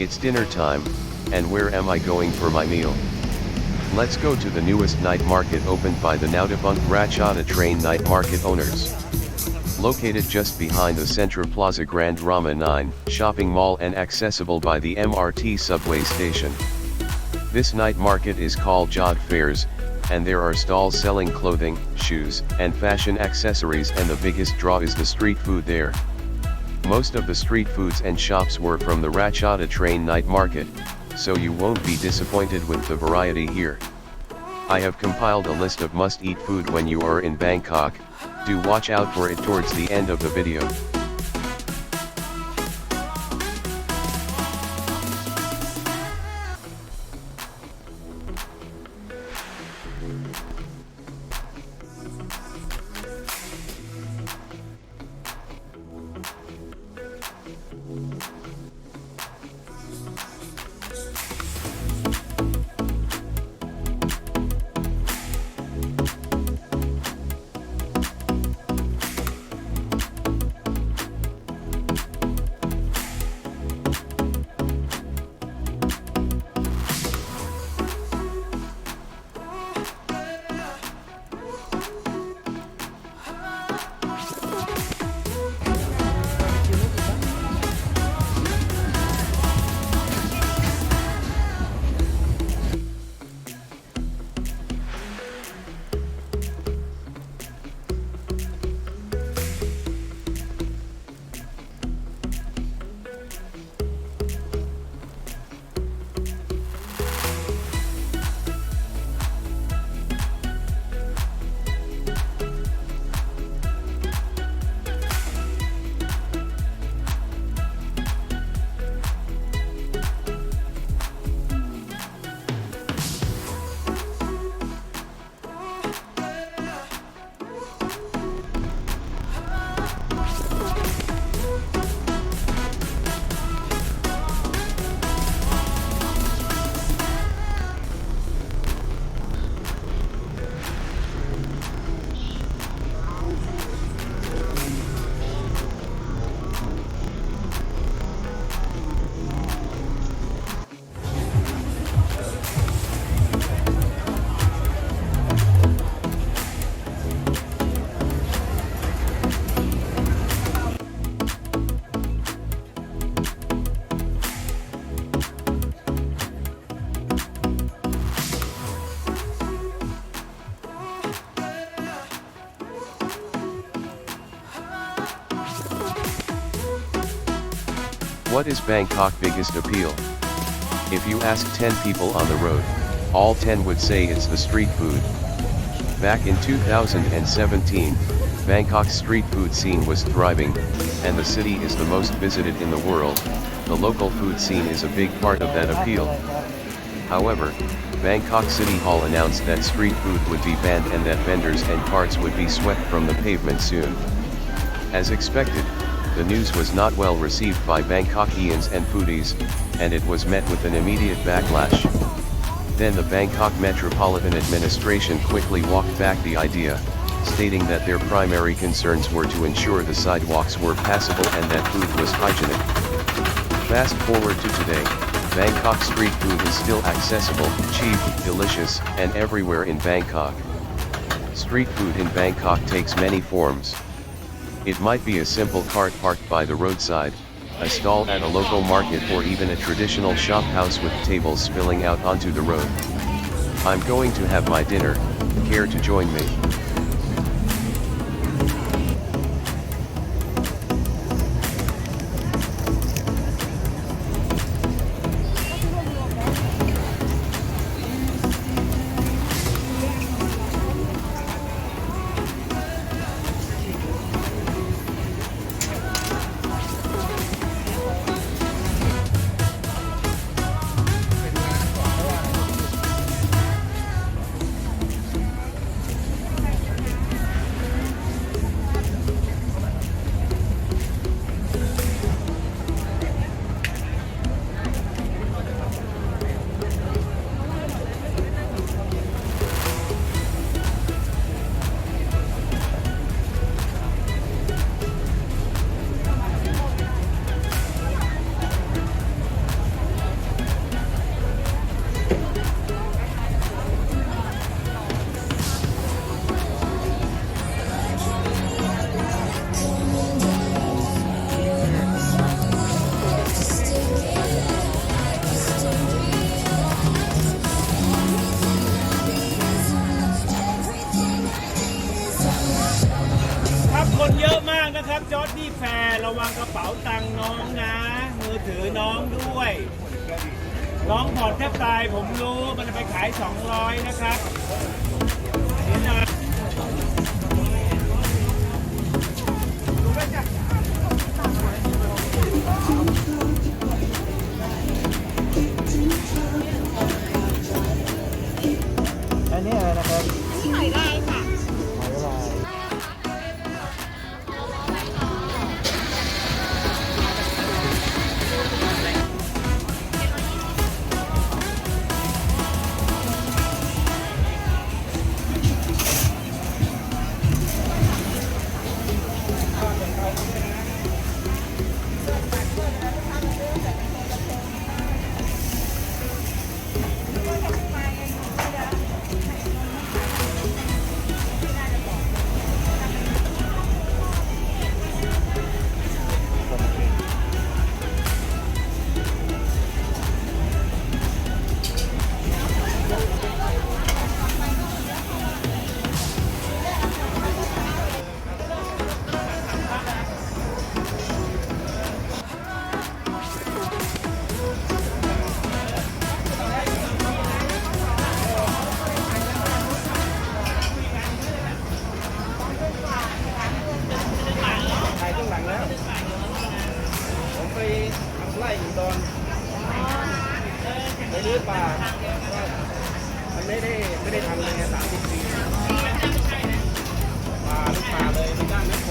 It's dinner time, and where am I going for my meal? Let's go to the newest night market opened by the now defunct Ratchada Train Night Market owners. Located just behind the Centra Plaza Grand Rama 9 shopping mall and accessible by the MRT subway station. This night market is called Jodd Fairs, and there are stalls selling clothing, shoes, and fashion accessories, and the biggest draw is the street food there. Most of the street foods and shops were from the Ratchada Train Night Market, so you won't be disappointed with the variety here. I have compiled a list of must-eat food when you are in Bangkok. Do watch out for it towards the end of the video. What is Bangkok's biggest appeal? If you ask 10 people on the road, all 10 would say it's the street food. Back in 2017, Bangkok's street food scene was thriving, and the city is the most visited in the world. The local food scene is a big part of that appeal. However, Bangkok City Hall announced that street food would be banned and that vendors and carts would be swept from the pavement soon. As expected, the news was not well received by Bangkokians and foodies, and it was met with an immediate backlash. Then the Bangkok Metropolitan Administration quickly walked back the idea, stating that their primary concerns were to ensure the sidewalks were passable and that food was hygienic. Fast forward to today, Bangkok street food is still accessible, cheap, delicious, and everywhere in Bangkok. Street food in Bangkok takes many forms. It might be a simple cart parked by the roadside, a stall at a local market, or even a traditional shop house with tables spilling out onto the road. I'm going to have my dinner. Care to join me? ตังค์น้องนะมือถือน้องด้วยน้องผ่อนแทบตายผมรู้มันจะไปขาย200นะครับเดี๋ยวนะอันนี้อะไรนะครับหอยลายค่ะหอยลายไปรื้อป่ามันไม่ได้ทำเลย30 ปีป่าลูกป่าเลยไม่จ้างไม่โค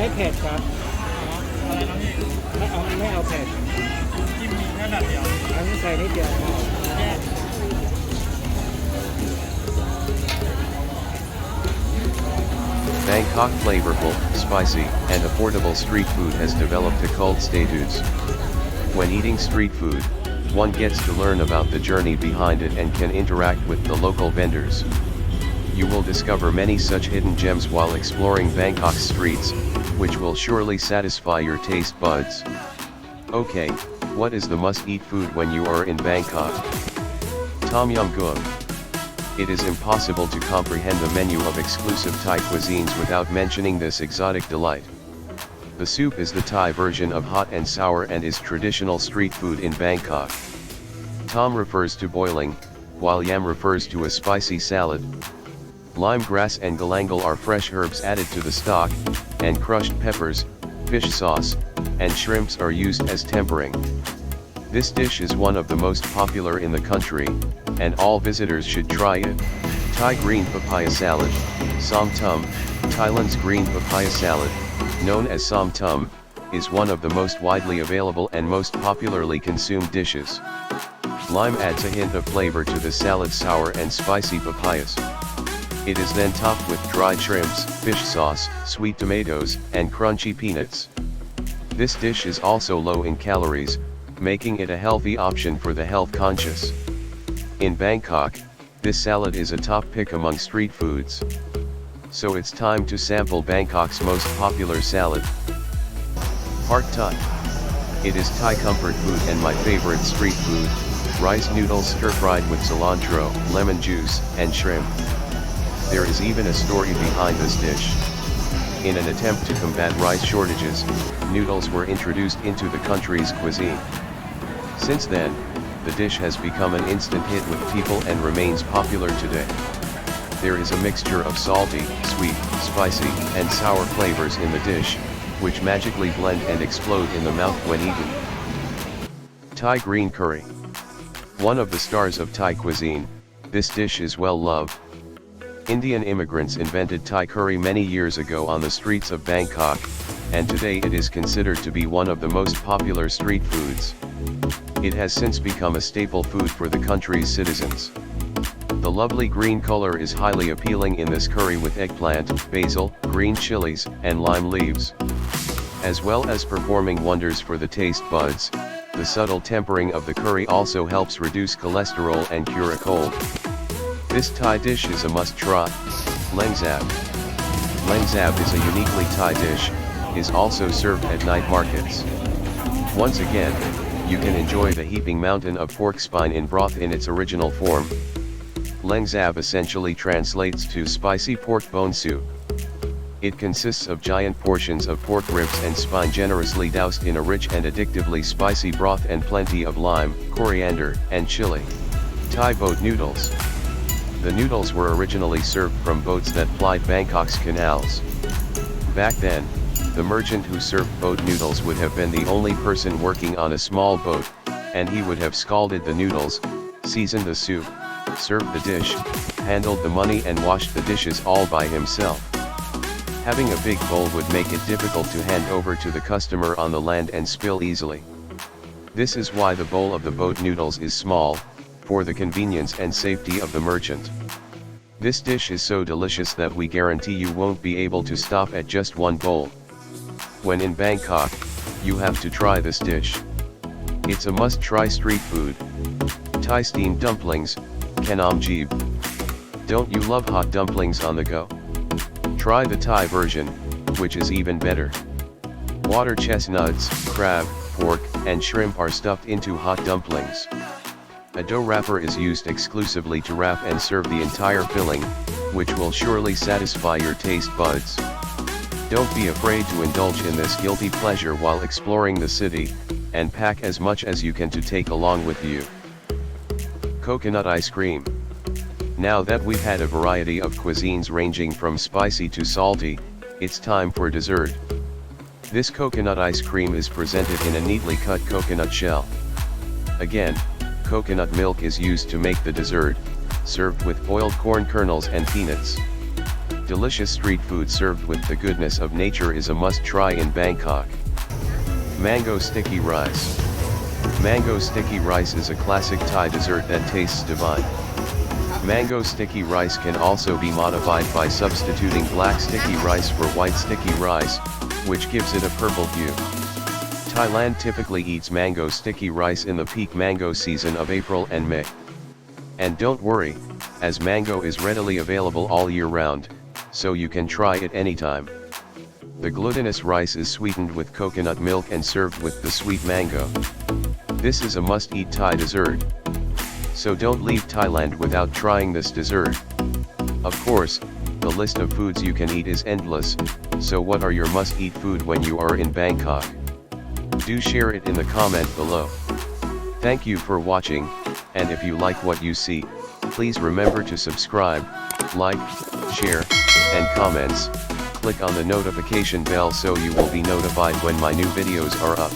ไม่เผ็ดครับอะไรนะพี่ไม่เอาเผ็ดจิ้มมีแค่แบบเดียวอันนี้ใส่นิดเดียว Bangkok flavorful, spicy, and affordable street food has developed a cult status. When eating street food, one gets to learn about the journey behind it and can interact with the local vendors. You will discover many such hidden gems while exploring Bangkok's streets, which will surely satisfy your taste buds. Okay, what is the must-eat food when you are in Bangkok? Tom Yum Goong. It is impossible to comprehend the menu of exclusive Thai cuisines without mentioning this exotic delight. The soup is the Thai version of hot and sour and is traditional street food in Bangkok. Tom refers to boiling, while yam refers to a spicy salad. Limegrass and galangal are fresh herbs added to the stock, and crushed peppers, fish sauce, and shrimps are used as tempering. This dish is one of the most popular in the country, and all visitors should try it. Thai green papaya salad, som tum, Thailand's green papaya salad, known as som tum, is one of the most widely available and most popularly consumed dishes. Lime adds a hint of flavor to the salad's sour and spicy papayas. It is then topped with dried shrimps, fish sauce, sweet tomatoes, and crunchy peanuts. This dish is also low in calories, making it a healthy option for the health conscious. In Bangkok, this salad is a top pick among street foods. So it's time to sample Bangkok's most popular salad. Pad Thai. It is Thai comfort food and my favorite street food, rice noodles stir-fried with cilantro, lemon juice, and shrimp. There is even a story behind this dish. In an attempt to combat rice shortages, noodles were introduced into the country's cuisine. Since then, the dish has become an instant hit with people and remains popular today. There is a mixture of salty, sweet, spicy, and sour flavors in the dish, which magically blend and explode in the mouth when eaten. Thai green curry. One of the stars of Thai cuisine, this dish is well loved. Indian immigrants invented Thai curry many years ago on the streets of Bangkok, and today it is considered to be one of the most popular street foods. It has since become a staple food for the country's citizens. The lovely green color is highly appealing in this curry with eggplant, basil, green chilies, and lime leaves. As well as performing wonders for the taste buds, the subtle tempering of the curry also helps reduce cholesterol and cure a cold. This Thai dish is a must-try. Lengzab. Lengzab is a uniquely Thai dish, is also served at night markets. Once again, you can enjoy the heaping mountain of pork spine in broth in its original form. Lengzab essentially translates to spicy pork bone soup. It consists of giant portions of pork ribs and spine generously doused in a rich and addictively spicy broth and plenty of lime, coriander, and chili. Thai boat noodles. The noodles were originally served from boats that plied Bangkok's canals. Back then, the merchant who served boat noodles would have been the only person working on a small boat, and he would have scalded the noodles, seasoned the soup, served the dish, handled the money and washed the dishes all by himself. Having a big bowl would make it difficult to hand over to the customer on the land and spill easily. This is why the bowl of the boat noodles is small, for the convenience and safety of the merchant. This dish is so delicious that we guarantee you won't be able to stop at just one bowl. When in Bangkok, you have to try this dish. It's a must-try street food. Thai steamed dumplings, Kanam Jeeb. Don't you love hot dumplings on the go? Try the Thai version, which is even better. Water chestnuts, crab, pork, and shrimp are stuffed into hot dumplings. A dough wrapper is used exclusively to wrap and serve the entire filling, which will surely satisfy your taste buds. Don't be afraid to indulge in this guilty pleasure while exploring the city, and pack as much as you can to take along with you. Coconut ice cream. Now that we've had a variety of cuisines ranging from spicy to salty, it's time for dessert. This coconut ice cream is presented in a neatly cut coconut shell. Again, coconut milk is used to make the dessert, served with boiled corn kernels and peanuts. Delicious street food served with the goodness of nature is a must-try in Bangkok. Mango sticky rice. Mango sticky rice is a classic Thai dessert that tastes divine. Mango sticky rice can also be modified by substituting black sticky rice for white sticky rice, which gives it a purple hue. Thailand typically eats mango sticky rice in the peak mango season of April and May. And don't worry, as mango is readily available all year round, so you can try it anytime. The glutinous rice is sweetened with coconut milk and served with the sweet mango. This is a must-eat Thai dessert. So don't leave Thailand without trying this dessert. Of course, the list of foods you can eat is endless, so what are your must-eat food when you are in Bangkok? Do share it in the comment below. Thank you for watching, and if you like what you see, please remember to subscribe, like, share, and comments. Click on the notification bell so you will be notified when my new videos are up.